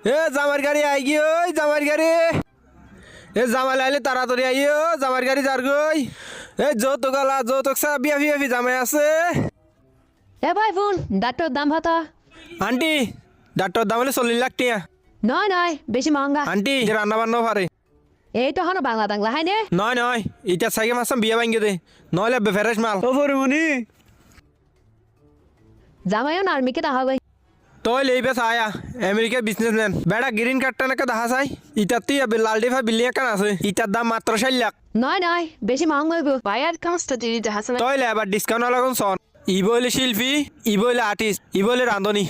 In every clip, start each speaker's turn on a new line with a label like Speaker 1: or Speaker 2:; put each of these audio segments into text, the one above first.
Speaker 1: এ জামার গাড়ি আই গি ওই জামার গাড়ি এ জামাই আইলে তাড়াতাড়ি আইও জামার গাড়ি যার গই এ যৌতুক আলা যৌতুক সা বিয়া বিয়া জামাই আছে
Speaker 2: এ ভাই ফোন ডাক্তার দাম হাতা
Speaker 1: আন্টি ডাক্তার দাম হলে 40 লাখ টিয়া
Speaker 2: নয় নয় বেশি মহঙ্গা
Speaker 1: আন্টি যে রান্না বান্নাও পারে
Speaker 2: এই তো হনো বাংলা বাংলা হাই নে
Speaker 1: নয় নয় এটা সাইকে মাসাম বিয়া ভাঙ্গে দে নইলে বেফেরেশ মাল
Speaker 3: ও পরিমণি
Speaker 2: জামাইও নার্মিকে দেখা গই
Speaker 1: তোই লেইবে আয়া আমেরিকার বিজনেসম্যান বেড়া গ্রিন কার্ডটা নাকি দেখা যায় ইটার তুই লালডিফা বিল্ডিং একান আছে ইটার দাম মাত্র 40 লাখ
Speaker 2: নয় নয় বেশি মহঙ্গা হইব
Speaker 4: Bayar constantly the Hassan.
Speaker 1: তোই লে আবার ডিসকাউন্ট লাগুন সন ই বইলে শিল্পী ই বইলে আর্টিস্ট ই বইলে রাঁধুনি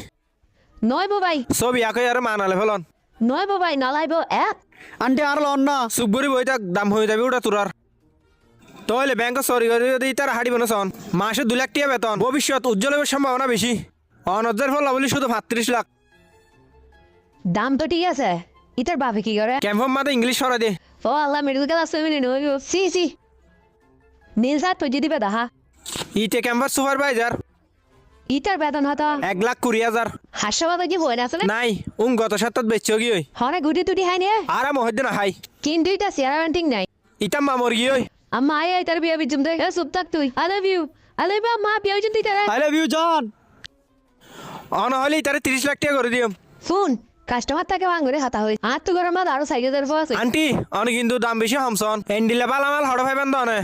Speaker 2: নয় বো ভাই
Speaker 1: সব ইয়াকে আর মানালে ফেলন
Speaker 2: নয় বো ভাই নালাইব এক
Speaker 3: আন্টি আর লন না
Speaker 1: সুবরি বইটা দাম হয়ে যাবে ওটা তোরার তোলে ব্যাংক সরি করে যদি তার হাড়ি বনসন মাসে 2 লাখ টাকা বেতন ভবিষ্যৎ উজ্জ্বল হওয়ার সম্ভাবনা বেশি অনজ্জার ফল বলি শুধু 35 লাখ
Speaker 2: দাম তো ঠিক আছে ইতার বাপে কি করে
Speaker 1: ক্যাম্পম মাতে ইংলিশ সরা দে
Speaker 2: ও আল্লাহ মেডিকেল আসতে মিনি নইব সি সি নীলসাত তো যদি বেদা
Speaker 1: ইতে ক্যাম্পাস সুপারভাইজার
Speaker 2: ইতার বেতন হতা
Speaker 1: 1,20,000
Speaker 2: হাসপাতাল কি বই না আসলে
Speaker 1: নাই গত সপ্তাহ বেচছো কি ওই
Speaker 2: হনে গুটি টুটি হাই নে
Speaker 1: আরাম হইতে না হাই
Speaker 2: কিন্তু এটা সিয়ারান্টিং নাই
Speaker 1: ইতা মামর গি ওই
Speaker 2: আম্মা আয় ইতার বিয়া বিজুম দে সুপ তাক তুই আই লাভ ইউ মা বিয়া বিজুম তুই তারা
Speaker 3: আই লাভ ইউ জান
Speaker 1: অন হলে তারে 30 লাখ টাকা করে দিও
Speaker 2: ফোন কাস্টমার তাকে ভাঙরে হাতা হই আর তো গরম আরো সাইজের আছে
Speaker 1: আন্টি অন কিন্তু দাম বেশি হামসন এন্ডিলে বালামাল হড় ভাইবেন দনে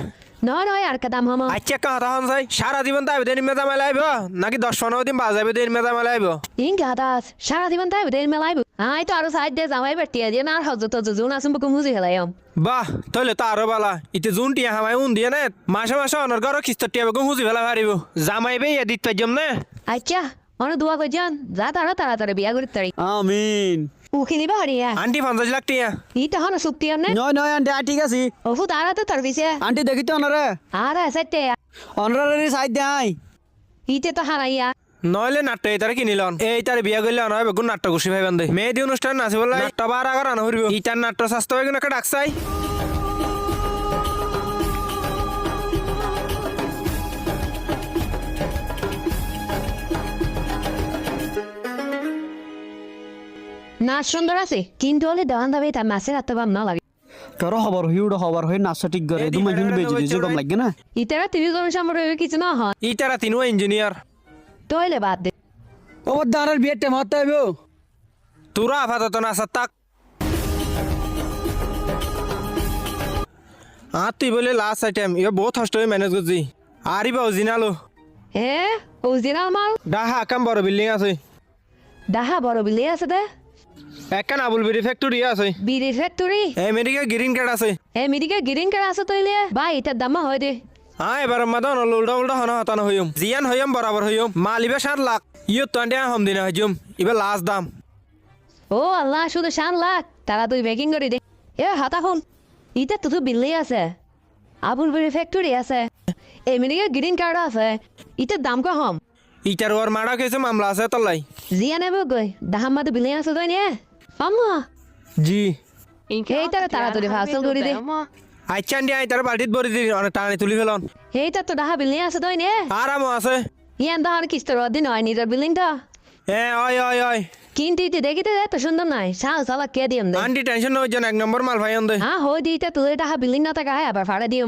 Speaker 2: নয় নয় আর কাদাম হাম
Speaker 1: আচ্ছা কথা হন যাই সারা জীবন তাই দেন মেজা মেলাইব নাকি 10-15 দিন বাজাবে দেন মেজা মেলাইব
Speaker 2: ইং গাদাস সারা দিন তাই দেন মেলাইব আই তো আরো সাইড দে জামাই বেটিয়া দিয়ে না আর হজ তো জুন আসুম বকু মুজি হেলাইম
Speaker 1: বাহ তাহলে তো আরো বালা ইতে জুন টিয়া হামাই উন দিয়ে না মাসে মাসে অনর ঘর কিস্ত টিয়া বকু হুজি ফেলা পারিব জামাই বে এদিত পাইজম না
Speaker 2: আচ্ছা অনে দোয়া কই যান যা তারা তাড়াতাড়ি বিয়া করি তারি
Speaker 3: আমিন
Speaker 2: উখিলি বা হরিয়া
Speaker 1: আন্টি 50 লাখ টিয়া
Speaker 2: ইটা হন সুক্তি আমনে
Speaker 3: নয় নয় আন্টি ঠিক আছে
Speaker 2: ওফু তারা তো তারবিছে
Speaker 3: আন্টি দেখি তো অনরে
Speaker 2: আর আসাতে
Speaker 3: অনরে সাইড দেয়
Speaker 2: ইতে তো হারাইয়া
Speaker 1: নইলে নাট্য এই তারে কিনিলন এই তারে বিয়া করলে অনয় বেগুন নাট্য খুশি ভাইবেন দে মেহেদি অনুষ্ঠান নাচি বলে নাট্য বার আগর আনা হইব ইটার নাট্য স্বাস্থ্য বেগুন একটা ডাকসাই
Speaker 2: না সুন্দর আছে কিন্তু হলে দেওয়ান দাবে তার মাছের আত্মবাম না লাগে
Speaker 3: তোর খবর হই উড়ো খবর হই নাচা ঠিক করে তুমি হিল বেজি দিছো কম লাগে না
Speaker 2: ইতারা তিরিশ জন সামনে কিছু না হন
Speaker 1: ইটারা তিনও ইঞ্জিনিয়ার
Speaker 2: তইলে বাদ দে
Speaker 3: ও দাঁড়ার বিয়ের টাইম হতে হইব
Speaker 1: তোরা আপাতত নাচার তাক আর তুই বলে লাস্ট আইটেম ইয়ে বহুত হস্ট হয়ে ম্যানেজ করছি আরিবা অরিজিনালো
Speaker 2: হে ওজিনাল মাল
Speaker 1: ডাহা কাম বড় বিল্ডিং আছে
Speaker 2: ডাহা বড় বিলে আছে দে
Speaker 1: একখান আবুল বিড়ি ফ্যাক্টরি আছে
Speaker 2: বিড়ি ফ্যাক্টরি
Speaker 1: আমেরিকা গ্রিন কার্ড আছে
Speaker 2: এ মিডিকে গিরিং করে আছে তইলে ভাই এটার দাম হয় দে
Speaker 1: এবার মাদন উল্টা উল্টা হনা হতানো হইম জিয়ান হইম বরাবর হইম মালিবে 7 লাখ ইয়ে তো আন্টি হম দিনে হইম এবার লাস্ট দাম
Speaker 2: ও আল্লাহ শুধু 7 লাখ তারা তুই বেকিং করে দে এ হাতা হন ইটা তো বিলে আছে আবুল বিড়ি ফ্যাক্টরি আছে এ মিডিকে গিরিং কার্ড আছে ইটার দাম কম
Speaker 1: ইটার ওর মারা কেছে মামলা আছে তলাই
Speaker 2: জিয়া নেব গই দাহামাদ বিলে আছে তই নে আম্মা
Speaker 1: জি
Speaker 2: এই তারা তাড়াতাড়ি ভাসল করে দে
Speaker 1: আচ্ছা আন্টি আই তার বাড়িত বড়ি দিন অনেক টানি তুলি ফেলন
Speaker 2: এই তো ডাহা বিলে আছে তই নে
Speaker 1: আরাম আছে
Speaker 2: ইয়ান দাহার কিস্তর দিন হয় নিজের বিল্ডিংটা
Speaker 1: ওই ওই ওই
Speaker 2: কিন্তু ইতে দেখিতে এত সুন্দর নাই সাল সালা কে দিম দে
Speaker 1: আন্টি টেনশন নয় জন 1 নম্বর মাল ভাই দে
Speaker 2: হ্যাঁ হই দিতে তুই ডাহা বিল্ডিং না থাকা আবার ভাড়া দিম